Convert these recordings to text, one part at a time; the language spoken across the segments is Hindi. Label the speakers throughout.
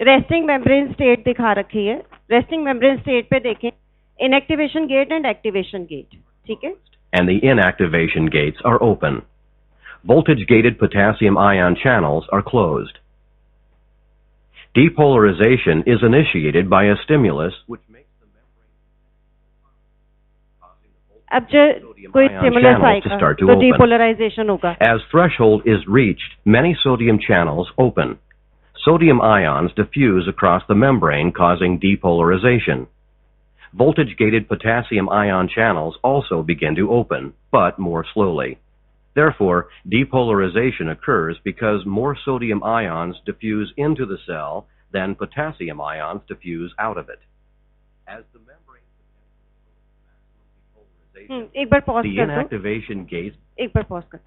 Speaker 1: रेस्टिंग मेम्ब्रेन स्टेट दिखा रखी है। रेस्टिंग मेम्ब्रेन स्टेट पे देखें, inactivation gate and activation gate, ठीक है।
Speaker 2: And the inactivation gates are open. Voltage-gated potassium ion channels are closed. Depolarization is initiated by a stimulus which makes the membrane
Speaker 1: अब जब कोई स्टिमुलस आएगा तो डीपोलराइजेशन होगा।
Speaker 2: As threshold is reached, many sodium channels open. Sodium ions diffuse across the membrane, causing depolarization. Voltage-gated potassium ion channels also begin to open, but more slowly. Therefore, depolarization occurs because more sodium ions diffuse into the cell than potassium ions diffuse out of it. As the membrane
Speaker 1: एक बार पॉज
Speaker 2: the
Speaker 1: कर दो।
Speaker 2: inactivation gate
Speaker 1: एक बार पॉज कर,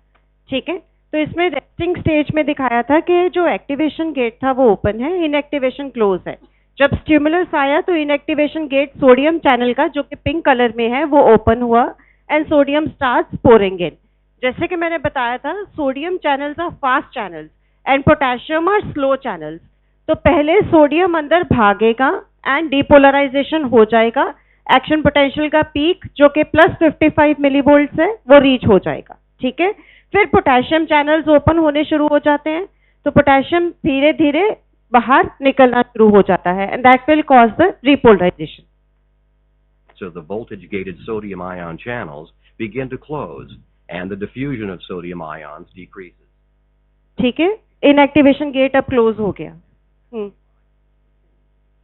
Speaker 1: ठीक है। तो इसमें रेस्टिंग स्टेज में दिखाया था कि जो एक्टिवेशन गेट था वो ओपन है, इनएक्टिवेशन क्लोज है। जब स्टिमुलस आया तो इनएक्टिवेशन गेट सोडियम चैनल का, जो कि पिंक कलर में है, वो ओपन हुआ and sodium starts pouring in. जैसे कि मैंने बताया था, sodium channels are fast channels and potassium are slow channels. तो पहले सोडियम अंदर भागेगा एंड डीपोलराइजेशन हो जाएगा। एक्शन पोटेंशियल का पीक जो कि +55 मिलीवोल्ट है वो रीच हो जाएगा, ठीक है। फिर पोटेशियम चैनल्स ओपन होने शुरू हो जाते हैं, तो पोटेशियम धीरे धीरे बाहर निकलना शुरू हो जाता है and that will cause the repolarization.
Speaker 2: So the voltage-gated sodium ion channels begin to close and the diffusion of sodium ions decreases.
Speaker 1: ठीक है, इनएक्टिवेशन गेट अब क्लोज हो गया।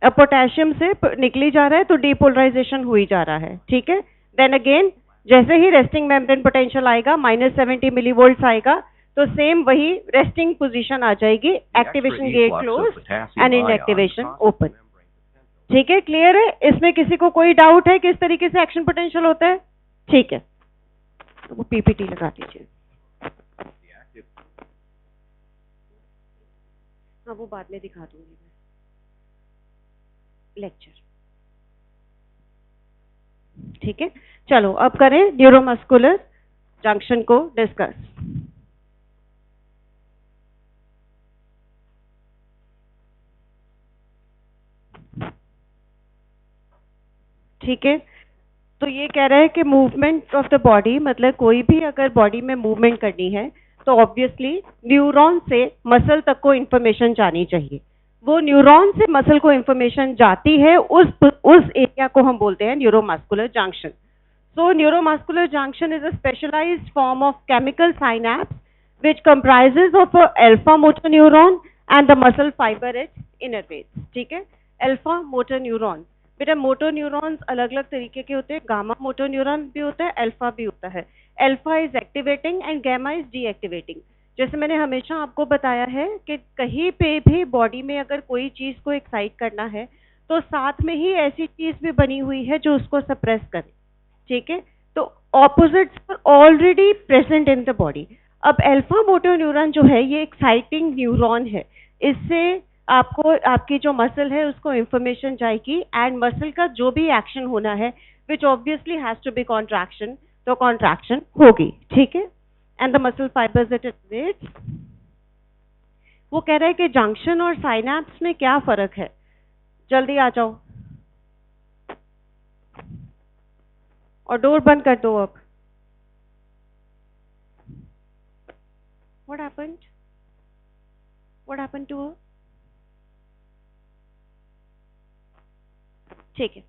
Speaker 1: अब पोटेशियम से निकली जा रहा है तो डीपोलराइजेशन हुई जा रहा है, ठीक है। देन अगेन जैसे ही रेस्टिंग मेम्ब्रेन पोटेंशियल आएगा, -70 मिलीवोल्ट आएगा, तो सेम वही रेस्टिंग पोजीशन आ जाएगी, activation gate close and inactivation open. ठीक है, क्लियर है? इसमें किसी को कोई डाउट है किस तरीके से एक्शन पोटेंशियल होता है? ठीक है, तो वो पीपीटी लगा दीजिए। हाँ, वो बाद में दिखा दूंगी मैं लेक्चर। ठीक है, चलो अब करें न्यूरोमस्कुलर जंक्शन को डिस्कस। ठीक है, तो ये कह रहा है कि मूवमेंट ऑफ द बॉडी, मतलब कोई भी अगर बॉडी में मूवमेंट करनी है तो ऑब्वियसली न्यूरॉन से मसल तक को इंफॉर्मेशन जानी चाहिए। वो न्यूरॉन से मसल को इंफॉर्मेशन जाती है, उस एरिया को हम बोलते हैं neuromuscular junction. So neuromuscular junction is a specialized form of chemical synapse which comprises of a alpha motor neuron and the muscle fiber it innervates. ठीक है, alpha motor neuron। बेटा मोटर न्यूरॉन्स अलग अलग तरीके के होते हैं, गामा मोटर न्यूरॉन भी होता है, अल्फा भी होता है। Alpha is activating and gamma is deactivating. जैसे मैंने हमेशा आपको बताया है कि कहीं पे भी बॉडी में अगर कोई चीज को एक्साइट करना है तो साथ में ही ऐसी चीज भी बनी हुई है जो उसको सप्रेस करे। ठीक है, तो opposites already present in the body. अब अल्फा मोटर न्यूरॉन जो है ये एक्साइटिंग न्यूरॉन है, इससे आपको आपकी जो मसल है उसको इंफॉर्मेशन जाएगी एंड मसल का जो भी एक्शन होना है which obviously has to be contraction, तो कॉन्ट्रैक्शन होगी। ठीक है, and the muscle fibres it innervates. वो कह रहा है कि जंक्शन और साइनैप्स में क्या फर्क है, जल्दी आ जाओ और डोर बंद कर दो। अब What happened? What happened to her? ठीक है,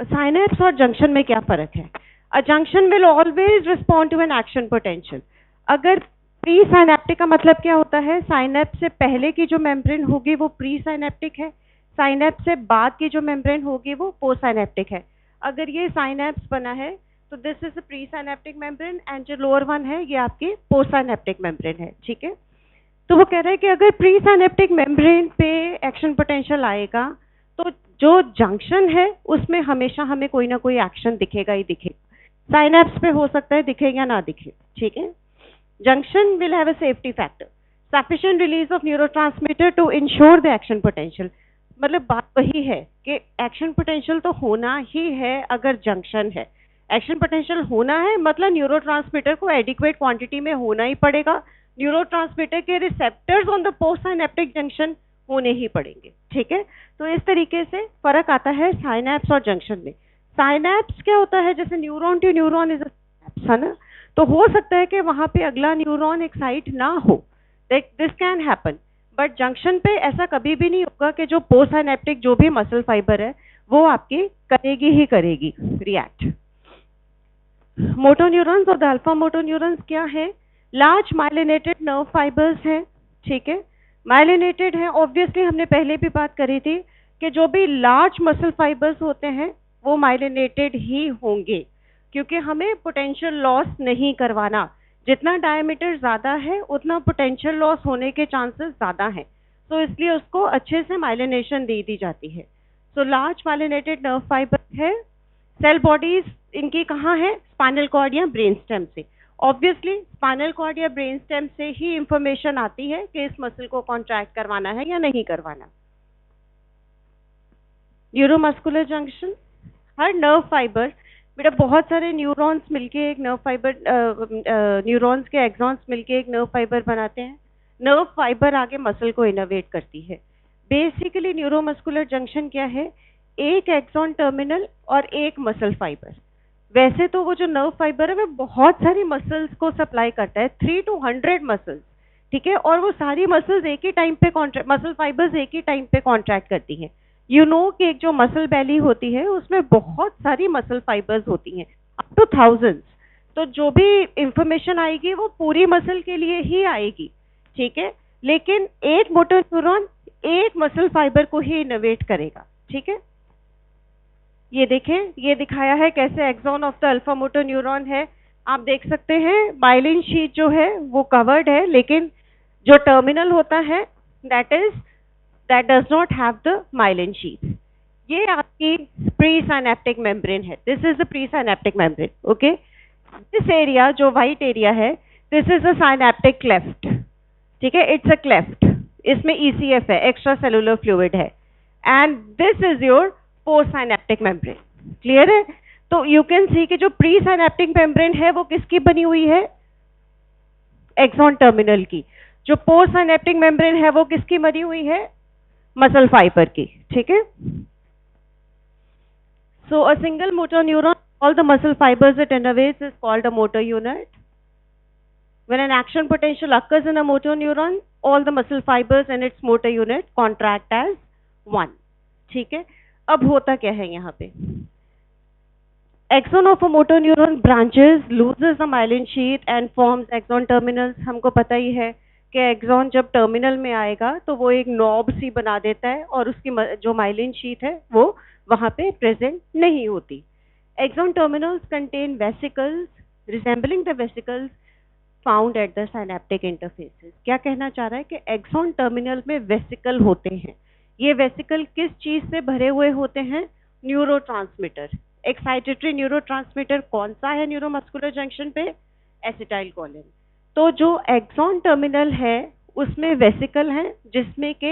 Speaker 1: साइनैप्स और जंक्शन में क्या फर्क है? A junction will always respond to an action potential. अगर प्री साइनेप्टिक का मतलब क्या होता है? साइनैप्स से पहले की जो मेम्ब्रेन होगी वो प्री साइनेप्टिक है, साइनैप्स से बाद की जो मेम्ब्रेन होगी वो पोस्ट साइनेप्टिक है। अगर ये साइनैप्स बना है तो this is a pre synaptic membrane and जो लोअर वन है ये आपकी पोस्ट साइनेप्टिक मेम्ब्रेन है। ठीक है, तो वो कह रहे हैं कि अगर प्री साइनेप्टिक मेम्ब्रेन पे एक्शन पोटेंशियल आएगा तो जो जंक्शन है उसमें हमेशा हमें कोई ना कोई एक्शन दिखेगा ही दिखेगा। साइनैप्स पे हो सकता है दिखे या ना दिखे। ठीक है, junction will have a safety factor, sufficient release of neurotransmitter to ensure the action potential. मतलब बात वही है कि एक्शन पोटेंशियल तो होना ही है अगर जंक्शन है। एक्शन पोटेंशियल होना है मतलब न्यूरोट्रांसमीटर को एडिक्वेट क्वांटिटी में होना ही पड़ेगा। न्यूरोट्रांसमीटर के receptors on the post synaptic junction होने ही पड़ेंगे, ठीक है। तो इस तरीके से फर्क आता है साइनैप्स और जंक्शन में। साइनैप्स क्या होता है, जैसे न्यूरॉन टू न्यूरॉन इज है ना, तो हो सकता है कि वहां पे अगला न्यूरॉन एक्साइट ना हो, this can happen, but junction पे ऐसा कभी भी नहीं होगा कि जो पोस्ट साइनेप्टिक जो भी मसल फाइबर है वो आपकी करेगी ही करेगी रिएक्ट। मोटर न्यूरॉन्स और द अल्फा मोटर न्यूरॉन्स क्या है, लार्ज माइलिनेटेड नर्व फाइबर्स हैं, ठीक है। माइलिनेटेड है, ऑब्वियसली हमने पहले भी बात करी थी कि जो भी लार्ज मसल फाइबर्स होते हैं वो माइलिनेटेड ही होंगे, क्योंकि हमें पोटेंशियल लॉस नहीं करवाना, जितना डायमीटर ज्यादा है उतना पोटेंशियल लॉस होने के चांसेस ज्यादा हैं, तो इसलिए उसको अच्छे से माइलिनेशन दे दी जाती है। So large myelinated nerve fibre है। सेल बॉडीज इनकी कहाँ है, स्पाइनल कॉर्ड या ब्रेन स्टेम से। ऑब्वियसली स्पाइनल कॉर्ड या ब्रेन स्टेम से ही इंफॉर्मेशन आती है कि इस मसल को कॉन्ट्रैक्ट करवाना है या नहीं करवाना। न्यूरोमस्कुलर जंक्शन, हर नर्व फाइबर, बेटा बहुत सारे न्यूरॉन्स मिलके एक नर्व फाइबर, न्यूरॉन्स के एक्सॉन्स मिलके एक नर्व फाइबर बनाते हैं। नर्व फाइबर आगे मसल को इनोवेट करती है। बेसिकली न्यूरोमस्कुलर जंक्शन क्या है, एक एक्सॉन टर्मिनल और एक मसल फाइबर। वैसे तो वो जो नर्व फाइबर है वो बहुत सारी मसल्स को सप्लाई करता है, 3 to 100 मसल्स, ठीक है, और वो सारी मसल्स एक ही टाइम पे कॉन्ट्रैक्ट, मसल फाइबर्स एक ही टाइम पे कॉन्ट्रैक्ट करती हैं। यू नो कि एक जो मसल बेली होती है उसमें बहुत सारी मसल फाइबर्स होती हैं, अप टू थाउजेंड्स। तो जो भी इंफॉर्मेशन आएगी वो पूरी मसल के लिए ही आएगी, ठीक है, लेकिन एक मोटर न्यूरॉन एक मसल फाइबर को ही इनोवेट करेगा, ठीक है। ये देखें, ये दिखाया है कैसे axon of the alpha motor neuron है। आप देख सकते हैं माइलिन शीट जो है वो कवर्ड है, लेकिन जो टर्मिनल होता है that does not have the myelin sheath. ये आपकी प्री-सिनेप्टिक मेम्ब्रेन है, this is the pre-synaptic membrane, okay. This area जो व्हाइट एरिया है, this is a synaptic cleft, ठीक है, इट्स अ क्लेफ्ट, इसमें ECF है, एक्स्ट्रा सेलुलर फ्लूइड है, and this is your post synaptic membrane, clear है। तो यू कैन सी कि जो प्री-सिनेप्टिक मेम्ब्रेन है वो किसकी बनी हुई है, एक्सॉन टर्मिनल की। जो पोस्ट सिनेप्टिक मेम्ब्रेन है वो किसकी बनी हुई है, मसल फाइबर की, ठीक है। So a single motor neuron, all the muscle fibers it innervates is called a motor unit. When an action potential occurs in a motor neuron, all the muscle fibers in its motor unit contract as one, ठीक है। अब होता क्या है यहाँ पे, axon of a motor neuron branches, loses the myelin sheath and forms axon terminals। हमको पता ही है कि एक्सॉन जब टर्मिनल में आएगा तो वो एक नॉब सी बना देता है और उसकी जो माइलिन शीट है वो वहां पे प्रेजेंट नहीं होती। Axon terminals contain vesicles resembling the vesicles found at the synaptic interfaces. क्या कहना चाह रहा है कि एक्सॉन टर्मिनल में वेसिकल होते हैं। ये वेसिकल किस चीज से भरे हुए होते हैं, न्यूरोट्रांसमीटर। एक्साइटेटरी न्यूरोट्रांसमीटर कौन सा है न्यूरोमस्कुलर जंक्शन पे, एसिटाइलकोलिन। तो जो एक्सॉन टर्मिनल है उसमें वेसिकल है जिसमें के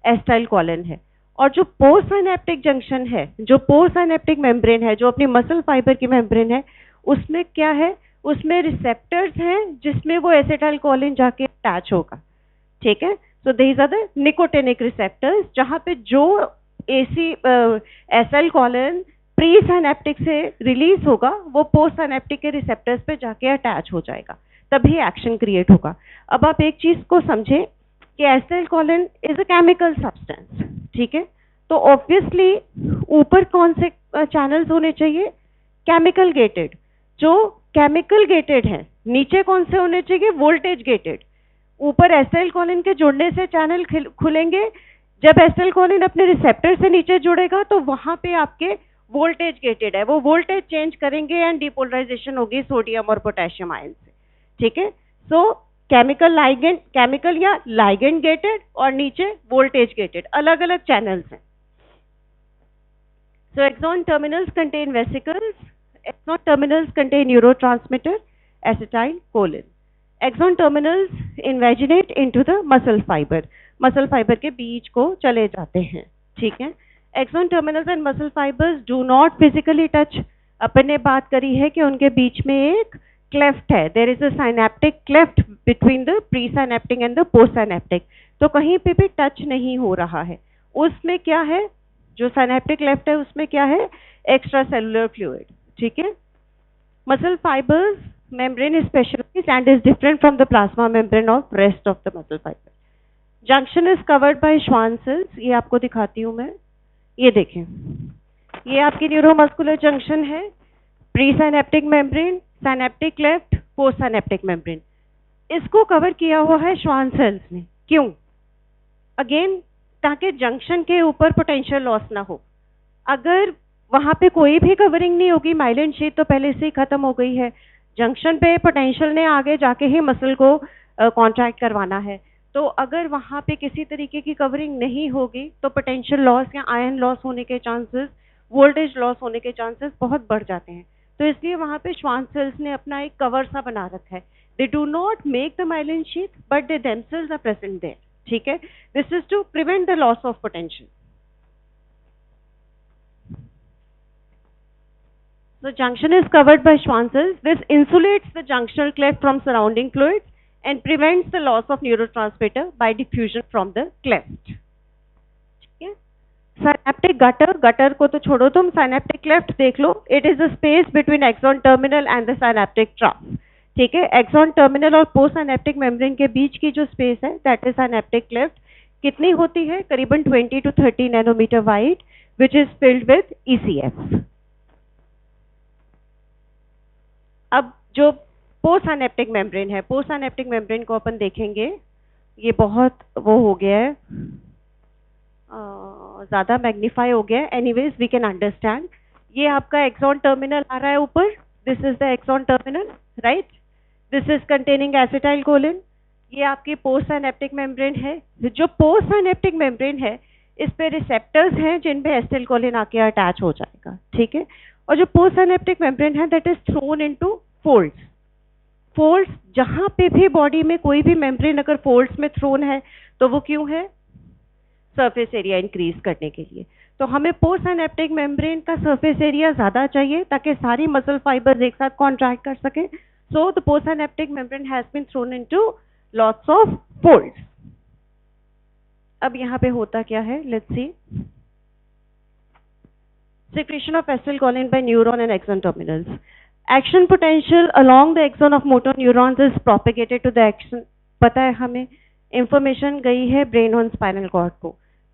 Speaker 1: एसिटाइलकोलिन है, और जो पोस्ट सिनेप्टिक जंक्शन है, जो पोस्ट सिनेप्टिक मेम्ब्रेन है, जो अपनी मसल फाइबर की मेम्ब्रेन है, उसमें क्या है, उसमें रिसेप्टर्स हैं जिसमें वो एसिटाइलकोलिन जाके अटैच होगा, ठीक है। So these are the nicotinic receptors, जहां पे जो एसिटाइलकोलिन प्री सिनेप्टिक से रिलीज होगा वो पोस्ट सिनेप्टिक के रिसेप्टर्स पे जाके अटैच हो जाएगा, तभी एक्शन क्रिएट होगा। अब आप एक चीज को समझें कि acetylcholine is a chemical substance, ठीक है। तो ऑब्वियसली ऊपर कौन से चैनल्स होने चाहिए, केमिकल गेटेड। जो केमिकल गेटेड है, नीचे कौन से होने चाहिए, वोल्टेज गेटेड। ऊपर एसिटाइलकोलिन के जुड़ने से चैनल खुलेंगे, जब एसिटाइलकोलिन अपने रिसेप्टर से नीचे जुड़ेगा तो वहां पे आपके वोल्टेज गेटेड है, वो वोल्टेज चेंज करेंगे एंड डिपोलराइजेशन होगी सोडियम और पोटेशियम आयन से, ठीक है। सो केमिकल लाइगेंड, केमिकल या लाइगेंड गेटेड, और नीचे वोल्टेज गेटेड, अलग अलग चैनल्स हैं। So axon terminals contain vesicles, axon terminals contain neurotransmitter acetylcholine. Axon terminals invaginate into the muscle fibre, muscle fibre के बीच को चले जाते हैं, ठीक है। Axon terminals and muscle fibres do not physically touch. अपन ने बात करी है कि उनके बीच में एक क्लेफ्ट है, there is a synaptic cleft between the pre synaptic and the post synaptic, तो कहीं पे भी टच नहीं हो रहा है। उसमें क्या है, जो साइनेप्टिक क्लेफ्ट है उसमें क्या है, एक्स्ट्रा सेलुलर फ्लूइड, ठीक है। Muscle fibres membrane is specialized and is different from the plasma membrane of rest of the muscle fiber. Junction is covered by Schwann cells, ये आपको दिखाती हूँ मैं, ये देखें, ये आपकी न्यूरोमस्कुलर जंक्शन है, pre synaptic membrane, synaptic cleft, post synaptic membrane, इसको कवर किया हुआ है श्वान सेल्स ने। क्यों? अगेन ताकि जंक्शन के ऊपर पोटेंशियल लॉस ना हो। अगर वहां पे कोई भी कवरिंग नहीं होगी, माइलिन शीट तो पहले से ही खत्म हो गई है, जंक्शन पे पोटेंशियल ने आगे जाके ही मसल को कॉन्ट्रैक्ट करवाना है, तो अगर वहां पे किसी तरीके की कवरिंग नहीं होगी तो पोटेंशियल लॉस या आयन लॉस होने के चांसेस, वोल्टेज लॉस होने के चांसेस बहुत बढ़ जाते हैं। तो इसलिए वहां पे श्वान सेल्स ने अपना एक कवर सा बना रखा है। They do not make the myelin sheet but they themselves are present there, ठीक है। This is to prevent the loss of potential. The junction is covered by Schwann cells. This insulates the junctional cleft from surrounding fluids and prevents the loss of neurotransmitter by diffusion from the cleft. ठीक है? Synaptic gutter, gutter को तो छोड़ो तुम, synaptic cleft देख लो. It is the space between axon terminal and the synaptic trough. ठीक है? Axon terminal और post synaptic membrane के बीच की जो space है, that is synaptic cleft. कितनी होती है? करीबन 20 to 30 nanometer wide, which is filled with ECF. अब जो पोस्ट साइनेप्टिक मेम्ब्रेन है, पोस्ट साइनेप्टिक मेम्ब्रेन को अपन देखेंगे, ये बहुत वो हो गया है, ज्यादा मैग्नीफाई हो गया है। Anyways we can understand. ये आपका एक्सॉन टर्मिनल आ रहा है ऊपर, this is the axon terminal, right. This is containing acetylcholine. ये आपकी पोस्ट साइनेप्टिक मेम्ब्रेन है। जो पोस्ट साइनेप्टिक मेम्ब्रेन है, इस पे रिसेप्टर्स हैं जिन पे एसिटाइल कोलिन आके अटैच हो जाएगा, ठीक है। और जो पोस्ट साइनेप्टिक मेम्ब्रेन है, that is throne into folds. Folds, जहां पे भी बॉडी में कोई भी मेम्ब्रेन अगर फोल्ड्स में थ्रोन है तो वो क्यों है? सरफेस एरिया इंक्रीज करने के लिए। तो हमें पोस्ट साइनेप्टिक मेम्ब्रेन का सरफेस एरिया ज्यादा चाहिए ताकि सारी मसल फाइबर्स एक साथ कॉन्ट्रैक्ट कर सके। So the post synaptic membrane has been thrown into lots of folds. अब यहाँ पे होता क्या है, let's see. Secretion of acetylcholine by neuron and axon terminals. Action potential along the axon of motor neurons is propagated to the axon. पता है हमें, इंफॉर्मेशन गई है ब्रेन और स्पाइनल कॉर्ड को,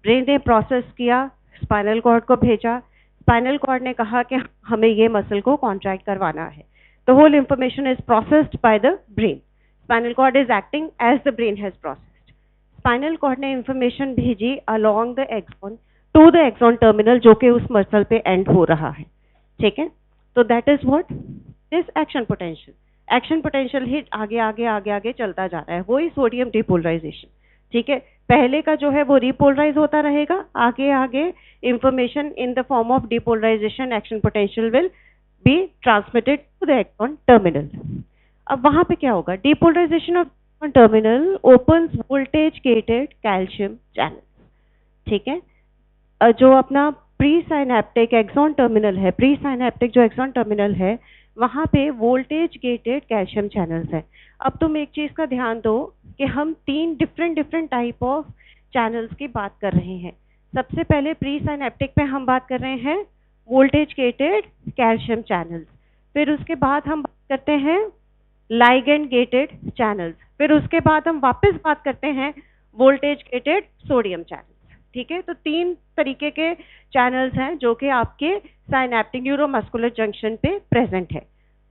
Speaker 1: ब्रेन ने प्रोसेस किया, स्पाइनल कॉर्ड को भेजा, स्पाइनल कॉर्ड ने कहा कि हमें ये मसल को कॉन्ट्रैक्ट करवाना है। The whole information is processed by the brain. Spinal cord is acting as the brain has processed. Spinal cord ने इंफॉर्मेशन भेजी along the axon to the axon terminal, जो कि उस मसल पे एंड हो रहा है, ठीक है। तो that is what is action potential. Action potential ही आगे आगे आगे आगे चलता जा रहा है, वही सोडियम डिपोलराइजेशन, ठीक है। पहले का जो है वो रिपोलराइज होता रहेगा, आगे आगे information in the form of depolarization action potential will be transmitted to the axon terminal. अब वहां पे क्या होगा? Depolarization of terminal opens voltage gated calcium channel, ठीक है। जो अपना प्री साइनेप्टिक एक्सॉन टर्मिनल है, प्री साइनेप्टिक जो एक्सॉन टर्मिनल है, वहां पे वोल्टेज गेटेड कैल्शियम चैनल्स हैं। अब तुम एक चीज का ध्यान दो कि हम 3 डिफरेंट टाइप ऑफ चैनल्स की बात कर रहे हैं। सबसे पहले प्री साइनेप्टिक पे हम बात कर रहे हैं वोल्टेज गेटेड कैल्शियम चैनल्स, फिर उसके बाद हम बात करते हैं लाइगेंड गेटेड चैनल्स, फिर उसके बाद हम वापस बात करते हैं वोल्टेज गेटेड सोडियम चैनल्स, ठीक है। तो 3 तरीके के चैनल्स हैं जो कि आपके साइनेप्टिक न्यूरोमस्कुलर जंक्शन पे प्रेजेंट है।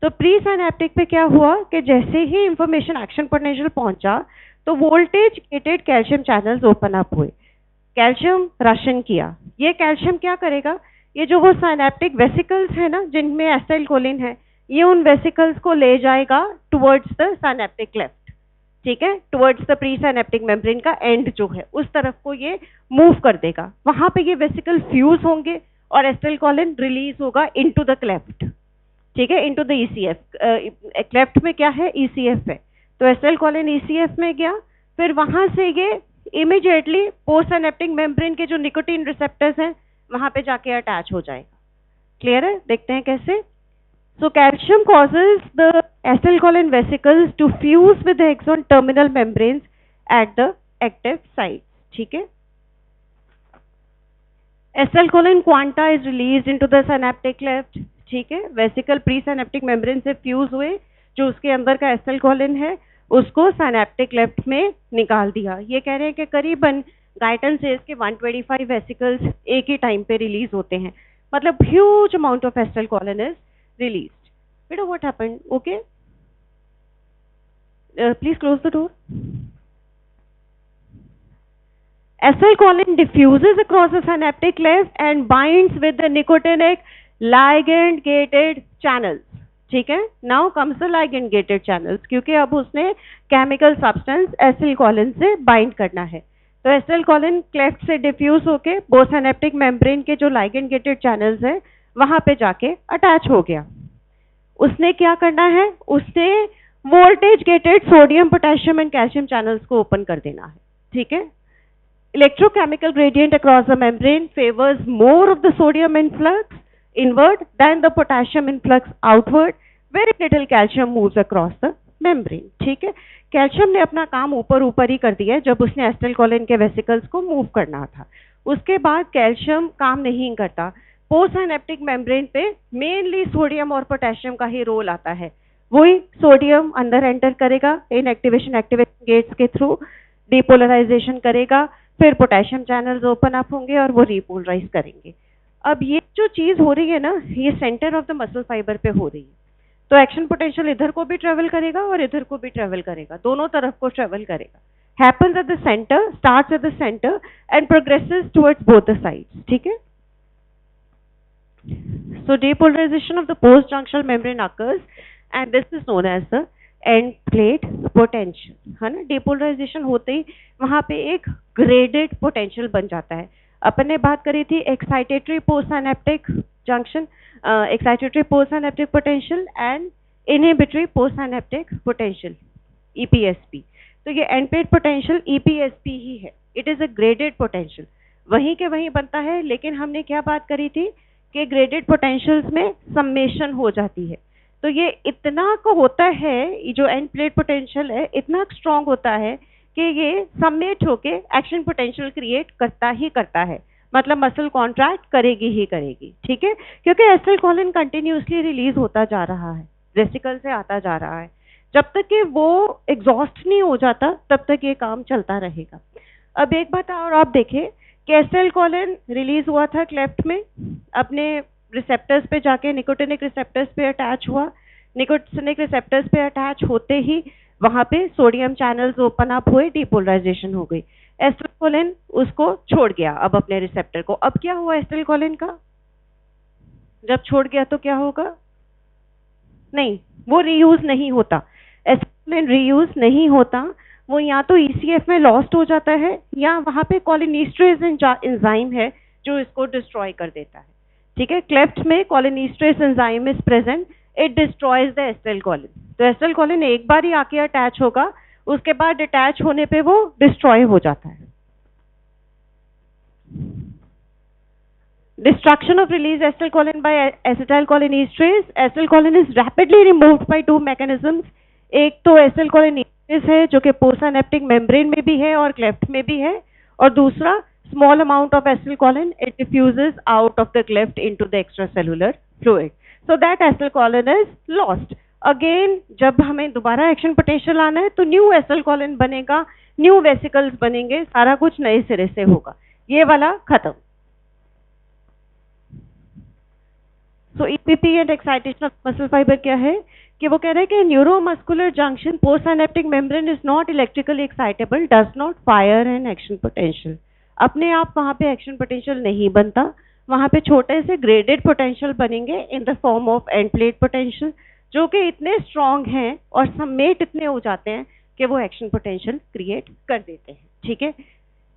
Speaker 1: तो प्री साइनेप्टिक पे क्या हुआ कि जैसे ही इंफॉर्मेशन एक्शन पोटेंशियल पहुंचा तो voltage gated calcium channels open up हुए, कैल्शियम राशन किया। ये कैल्शियम क्या करेगा? ये जो वो साइनेप्टिक वेसिकल्स है ना, जिनमें एसिटाइलकोलिन है, ये उन वेसिकल्स को ले जाएगा टुवर्ड्स द साइनेप्टिक क्लेफ्ट, ठीक है, towards the pre synaptic membrane का एंड जो है उस तरफ को ये मूव कर देगा। वहां पे ये वेसिकल फ्यूज होंगे और एसिटाइलकोलिन रिलीज होगा इनटू द क्लेफ्ट, ठीक है, इनटू द ईसीएफ। क्लेफ्ट में क्या है? ईसीएफ है। तो एसिटाइलकोलिन ईसीएफ में गया, फिर वहां से ये इमीडिएटली पोस्ट साइनेप्टिक मेम्ब्रेन के जो निकोटीन रिसेप्टर्स हैं वहां पे जाके अटैच हो जाएगा। क्लियर है? देखते हैं कैसे। So calcium causes the acetylcholine vesicles to fuse with the axon terminal membranes at the active site. ठीक है? Acetylcholine quanta is released into the synaptic cleft. ठीक है? वेसिकल प्री सिनेप्टिक मेम्ब्रेन से फ्यूज हुए, जो उसके अंदर का एसिटाइलकोलिन है उसको सिनेप्टिक क्लेफ्ट में निकाल दिया. ये कह रहे हैं कि करीबन गाइटन सेज के 125 वेसिकल्स एक ही टाइम पे रिलीज होते हैं, मतलब huge amount of acetylcholine is released. बेटा what happened? Okay, please close the door. Acetylcholine diffuses across the synaptic cleft and binds with the nicotinic ligand gated channels. ठीक है? Now comes the ligand gated channels, क्योंकि अब उसने केमिकल सब्सटेंस एसिटाइलकोलिन से बाइंड करना है. तो एसिटाइलकोलिन क्लेफ्ट से डिफ्यूज होके बोसिनेप्टिक मेम्ब्रेन के जो ligand gated channels है वहां पे जाके अटैच हो गया. उसने क्या करना है? उसने voltage gated sodium potassium and calcium channels को ओपन कर देना है. ठीक है? Electrochemical gradient across the membrane favors more of the sodium influx inward than the potassium influx outward. Very little calcium moves across the membrane. ठीक है? कैल्शियम ने अपना काम ऊपर ऊपर ही कर दिया है जब उसने एसिटाइलकोलिन के वेसिकल्स को मूव करना था. उसके बाद कैल्शियम काम नहीं करता. पोस्टसिनेप्टिक मेम्ब्रेन पे मेनली सोडियम और पोटेशियम का ही रोल आता है. वही सोडियम अंदर एंटर करेगा इनएक्टिवेशन एक्टिवेशन गेट्स के थ्रू, डिपोलराइजेशन करेगा, फिर पोटेशियम चैनल्स ओपन अप होंगे और वो रिपोलराइज करेंगे. अब ये जो चीज हो रही है ना, ये centre of the muscle fibre पे हो रही है. तो एक्शन पोटेंशियल इधर को भी ट्रेवल करेगा और इधर को भी ट्रेवल करेगा, दोनों तरफ को ट्रेवल करेगा. Happens at the centre, starts at the centre and progresses towards both the sides. ठीक है? So depolarisation of the post junctional membrane occurs and this is known as the end plate potential. है ना? डिपोलराइजेशन होते ही वहां पे एक ग्रेडेड पोटेंशियल बन जाता है. अपन ने बात करी थी excitatory post synaptic junction, excitatory post synaptic potential and inhibitory post synaptic potential, EPSP. तो ये एंड प्लेट पोटेंशियल ईपीएसपी ही है. It is a graded potential, वहीं के वहीं बनता है. लेकिन हमने क्या बात करी थी कि ग्रेडेड पोटेंशियल्स में सम्मेशन हो जाती है. तो ये इतना को होता है, जो एंड प्लेट पोटेंशियल है इतना स्ट्रॉन्ग होता है कि ये सबमिट होके एक्शन पोटेंशियल क्रिएट करता ही करता है, मतलब मसल कॉन्ट्रैक्ट करेगी ही करेगी. ठीक है? क्योंकि एसिटाइलकोलिन कंटिन्यूसली रिलीज होता जा रहा है, वेसिकल से आता जा रहा है. जब तक कि वो एग्जॉस्ट नहीं हो जाता तब तक ये काम चलता रहेगा. अब एक बात और आप देखें कि एसिटाइलकोलिन रिलीज हुआ था क्लेफ्ट में, अपने रिसेप्टर्स पे जाके निकोटिनिक रिसेप्टर्स पे अटैच हुआ. निकोटिनिक रिसेप्टर्स पे अटैच होते ही वहां पे सोडियम चैनल्स ओपन अप हुए, डिपोलराइजेशन हो गई. एसिटाइलकोलिन उसको छोड़ गया अब अपने रिसेप्टर को. अब क्या हुआ एसिटाइलकोलिन का? जब छोड़ गया तो क्या होगा? नहीं, वो रीयूज नहीं होता. एसिटाइलकोलिन रीयूज नहीं होता. वो या तो ईसीएफ में लॉस्ट हो जाता है या वहां पे कोलिनेस्टरेज एंजाइम है जो इसको डिस्ट्रॉय कर देता है. ठीक है? क्लेफ्ट में cholinesterase enzyme is present, it destroys the acetylcholine. तो एसिटाइलकोलिन एक बार ही आके अटैच होगा, उसके बाद डिटैच होने पे वो डिस्ट्रॉय हो जाता है. Destruction of release acetylcholine by acetylcholinesterase. Acetylcholine is rapidly removed by two mechanisms. एक तो एसिटाइलकोलिनेस्टरेज है जो कि पोस्टसिनेप्टिक मेम्ब्रेन में भी है और क्लेफ्ट में भी है, और दूसरा small amount of acetylcholine, it diffuses out of the cleft into the extracellular fluid. So that acetylcholine is lost. Again, जब हमें दोबारा एक्शन पोटेंशियल आना है तो न्यू acetylcholine बनेगा, न्यू वेसिकल्स बनेंगे, सारा कुछ नए सिरे से होगा. ये वाला खत्म. So EPP and excitation of muscle fiber क्या है कि वो कह रहे हैं कि neuromuscular junction post synaptic membrane is not electrically excitable, does not fire N action potential. अपने आप वहां पे एक्शन पोटेंशियल नहीं बनता, वहां पे छोटे से ग्रेडेड पोटेंशियल बनेंगे इन the form of and plate potential, जो कि इतने स्ट्रॉन्ग हैं और समेट इतने हो जाते हैं कि वो एक्शन पोटेंशियल क्रिएट कर देते हैं. ठीक है?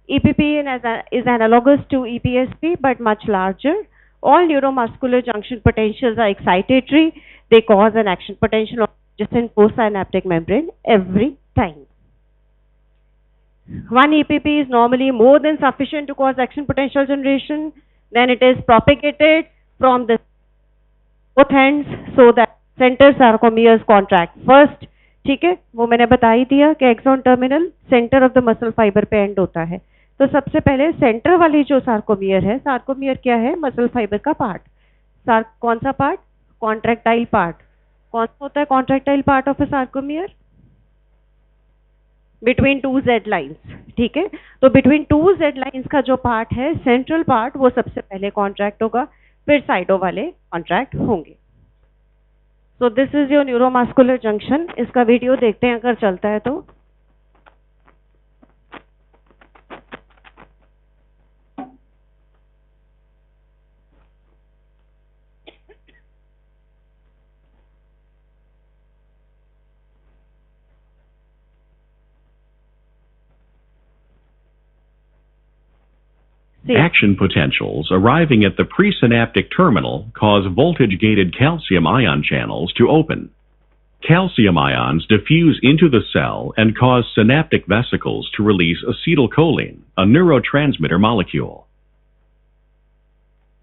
Speaker 1: EPP is analogous to EPSP but much larger. All neuromuscular junction potentials are excitatory. They cause an action potential of adjacent postsynaptic membrane every time. One EPP is normally more than sufficient to cause action potential generation. Then it is propagated from the both ends so that centre sarcomeres contract first, ठीक है, वो मैंने बता ही दिया कि axon terminal centre of the muscle fibre पे एंड होता है। तो सबसे पहले सेंटर वाली जो सार्कोमियर है, सार्कोमियर क्या है? मसल फाइबर का पार्ट। कौन सा पार्ट? Contractile part. कौन सा होता है contractile part of a sarcomere? Between two Z lines, ठीक है। तो बिटवीन टू जेड लाइंस का जो पार्ट है, सेंट्रल पार्ट, वो सबसे पहले कॉन्ट्रैक्ट होगा, फिर साइडों वाले कॉन्ट्रैक्ट होंगे। So this is your neuromuscular junction. इसका वीडियो देखते हैं अगर चलता है तो।
Speaker 3: Action potentials arriving at the presynaptic terminal cause voltage-gated calcium ion channels to open. Calcium ions diffuse into the cell and cause synaptic vesicles to release acetylcholine, a neurotransmitter molecule.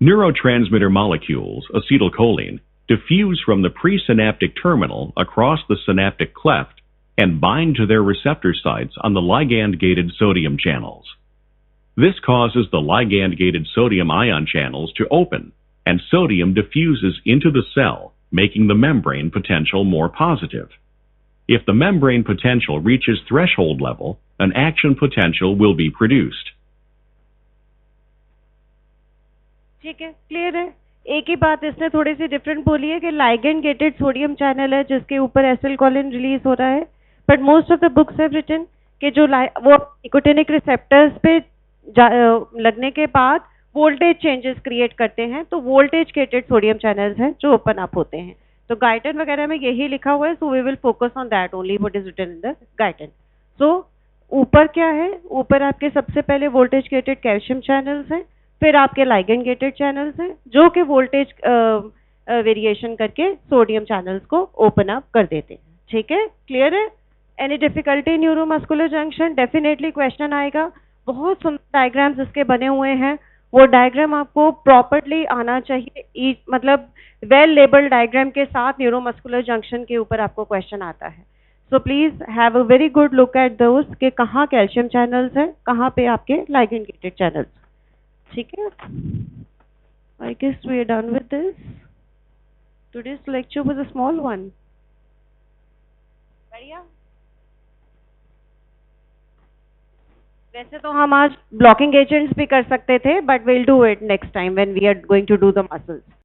Speaker 3: Neurotransmitter molecules, acetylcholine, diffuse from the presynaptic terminal across the synaptic cleft and bind to their receptor sites on the ligand-gated sodium channels. This causes the ligand-gated sodium ion channels to open, and sodium diffuses into the cell, making the membrane potential more positive. If the membrane potential reaches threshold level, an action potential will be produced.
Speaker 1: ठीक है, क्लियर है। एक ही बात इसने थोड़ी सी डिफरेंट बोली है कि लाइगेंड गेटेड सोडियम चैनल है जिसके ऊपर एसिलकोलिन रिलीज हो रहा है, but most of the books have written कि जो वो निकोटिनिक रिसेप्टर्स पे लगने के बाद वोल्टेज चेंजेस क्रिएट करते हैं, तो वोल्टेज गेटेड सोडियम चैनल्स हैं जो ओपन अप होते हैं। तो गाइडन वगैरह में यही लिखा हुआ है, so we will focus on that only what is written in the guidance. सो ऊपर क्या है? ऊपर आपके सबसे पहले वोल्टेज गेटेड कैल्शियम चैनल्स हैं, फिर आपके लाइगेंड गेटेड चैनल्स हैं जो कि वोल्टेज वेरिएशन करके सोडियम चैनल्स को ओपन अप कर देते हैं। ठीक है, क्लियर है? Any difficulty neuromuscular junction? Definitely question आएगा। बहुत सुंदर डायग्राम्स इसके बने हुए हैं, वो डायग्राम आपको प्रॉपर्ली आना चाहिए, मतलब वेल लेबल्ड डायग्राम के साथ न्यूरोमस्कुलर जंक्शन के ऊपर आपको क्वेश्चन आता है। So please have a very good look at those कि कहाँ कैल्शियम चैनल्स हैं, कहाँ पे आपके लाइगेंड गेटेड चैनल्स। ठीक है, I guess we are done with this. Today's lecture was a small one. बढ़िया। वैसे तो हम आज ब्लॉकिंग एजेंट्स भी कर सकते थे, but will do it next time when we are going to do the muscles.